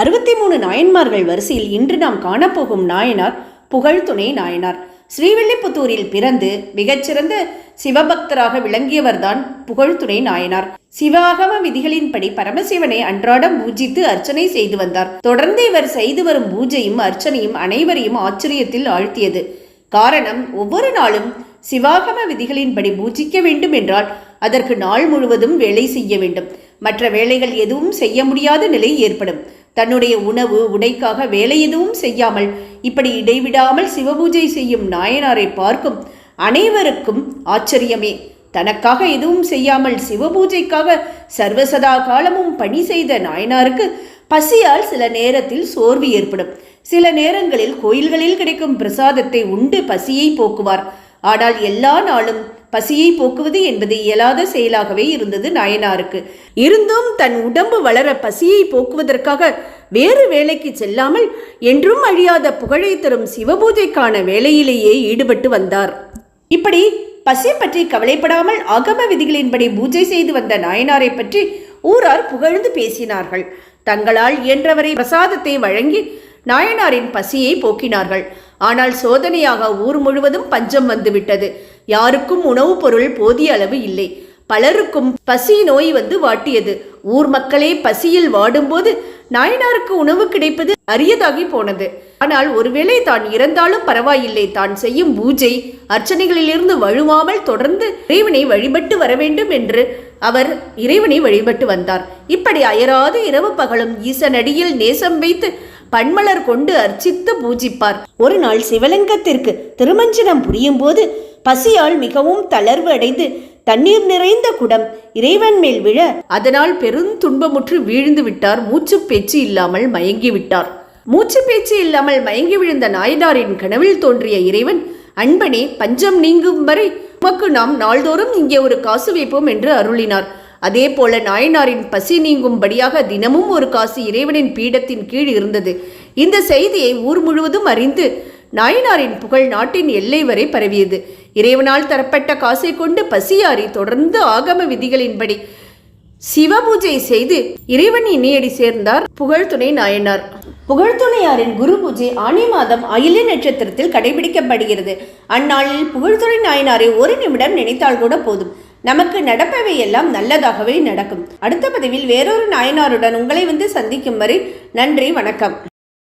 63 நாயன்மார்கள் வரிசையில் இன்று நாம் காணப்போகும் நாயனார் புகழ்துணை நாயனார். ஸ்ரீவில்லிபுத்தூரில் பிறந்து மிகச்சிறந்த சிவபக்தராக விளங்கியவர்தான் புகழ்துணை நாயனார். சிவாகம விதிகளின்படி பரமசிவனை அன்றாடம் பூஜித்து அர்ச்சனை செய்து வந்தார். தொடர்ந்து இவர் செய்து வரும் பூஜையும் அர்ச்சனையும் அனைவரையும் ஆச்சரியத்தில் ஆழ்த்தியது. காரணம், ஒவ்வொரு நாளும் சிவாகம விதிகளின்படி பூஜிக்க வேண்டும் என்றால் அதற்கு நாள் முழுவதும் வேலை செய்ய வேண்டும். மற்ற வேலைகள் எதுவும் செய்ய முடியாத நிலை ஏற்படும். தன்னுடைய உணவு உடைக்காக வேலை எதுவும் செய்யாமல் இப்படி இடைவிடாமல் சிவபூஜை செய்யும் நாயனாரை பார்க்கும் அனைவருக்கும் ஆச்சரியமே. தனக்காக எதுவும் செய்யாமல் சிவபூஜைக்காக சர்வசதா காலமும் பணி செய்த நாயனாருக்கு பசியால் சில நேரத்தில் சோர்வு ஏற்படும். சில நேரங்களில் கோயில்களில் கிடைக்கும் பிரசாதத்தை உண்டு பசியை போக்குவார். ஆனால் எல்லா நாளும் பசியை போக்குவது என்பது இயலாத செயலாகவே இருந்தது நாயனாருக்கு. இருந்தும் தன் உடம்பு வளர பசியை போக்குவதற்காக வேறு வேலைக்கு செல்லாமல் என்றும் அழியாத புகழை தரும் சிவபூஜைக்கான வேலையிலேயே ஈடுபட்டு வந்தார். இப்படி பசி பற்றி கவலைப்படாமல் ஆகம விதிகளின்படி பூஜை செய்து வந்த நாயனாரை பற்றி ஊரார் புகழ்ந்து பேசினார்கள். தங்களால் இயன்றவரை பிரசாதத்தை வழங்கி நாயனாரின் பசியை போக்கினார்கள். ஆனால் சோதனையாக ஊர் முழுவதும் பஞ்சம் வந்துவிட்டது. யாருக்கும் உணவுப் பொருள் போதிய அளவு இல்லை. பலருக்கும் பசி நோய் வந்து வாட்டியது. ஊர் மக்களே பசியில் வாடும்போது நாயனாருக்கு உணவு கிடைப்பது அரியதாகி போனது. ஆனால் ஒருவேளை தான் இறந்தாலும் பரவாயில்லை, தான் செய்யும் பூஜை அர்ச்சனைகளிலிருந்து வழுவாமல் தொடர்ந்து இறைவனை வழிபட்டு வர வேண்டும் என்று அவர் இறைவனை வழிபட்டு வந்தார். இப்படி அயராது இரவு பகலும் ஈசனடியில் நேசம் வைத்து பன்மலர் கொண்டு அர்ச்சித்து பூஜிப்பார். ஒரு நாள் சிவலிங்கத்திற்கு திருமஞ்சனம் புரியும் போது பசியால் மிகவும் தளர்வு அடைந்து தண்ணீர் நிறைந்த குடம் இறைவன் மேல் விழ அதனால் பெருந்துன்பமுற்று வீழ்ந்து விட்டார். மூச்சு பேச்சு இல்லாமல் மயங்கி விட்டார். மூச்சு பேச்சு இல்லாமல் மயங்கி விழுந்த நாயனாரின் கனவில் தோன்றிய இறைவன், அன்பனே, பஞ்சம் நீங்கும் வரை உமக்கு நாம் நாள்தோறும் இங்கே ஒரு காசு வைப்போம் என்று அருளினார். அதே போல நாயனாரின் பசி நீங்கும்படியாக தினமும் ஒரு காசு இறைவனின் பீடத்தின் கீழ் இருந்தது. இந்த செய்தியை ஊர் முழுவதும் அறிந்து நாயனாரின் புகழ் நாட்டின் எல்லை வரை பரவியது. இறைவனால் தரப்பட்ட காசை கொண்டு பசியாறி தொடர்ந்து ஆகம விதிகளின்படி சிவபூஜை செய்து இறைவன் இணையடி சேர்ந்தார் புகழ்துணை நாயனார். புகழ்துணையாரின் குரு பூஜை ஆனி மாதம் அயிலை நட்சத்திரத்தில் கடைபிடிக்கப்படுகிறது. அந்நாளில் புகழ்துணை நாயனாரை ஒரு நிமிடம் நினைத்தால் கூட போதும், நமக்கு நடப்பவை எல்லாம் நல்லதாகவே நடக்கும். அடுத்த பதிவில் வேறொரு நாயனாருடன் உங்களை வந்து சந்திக்கும் வரை நன்றி, வணக்கம்.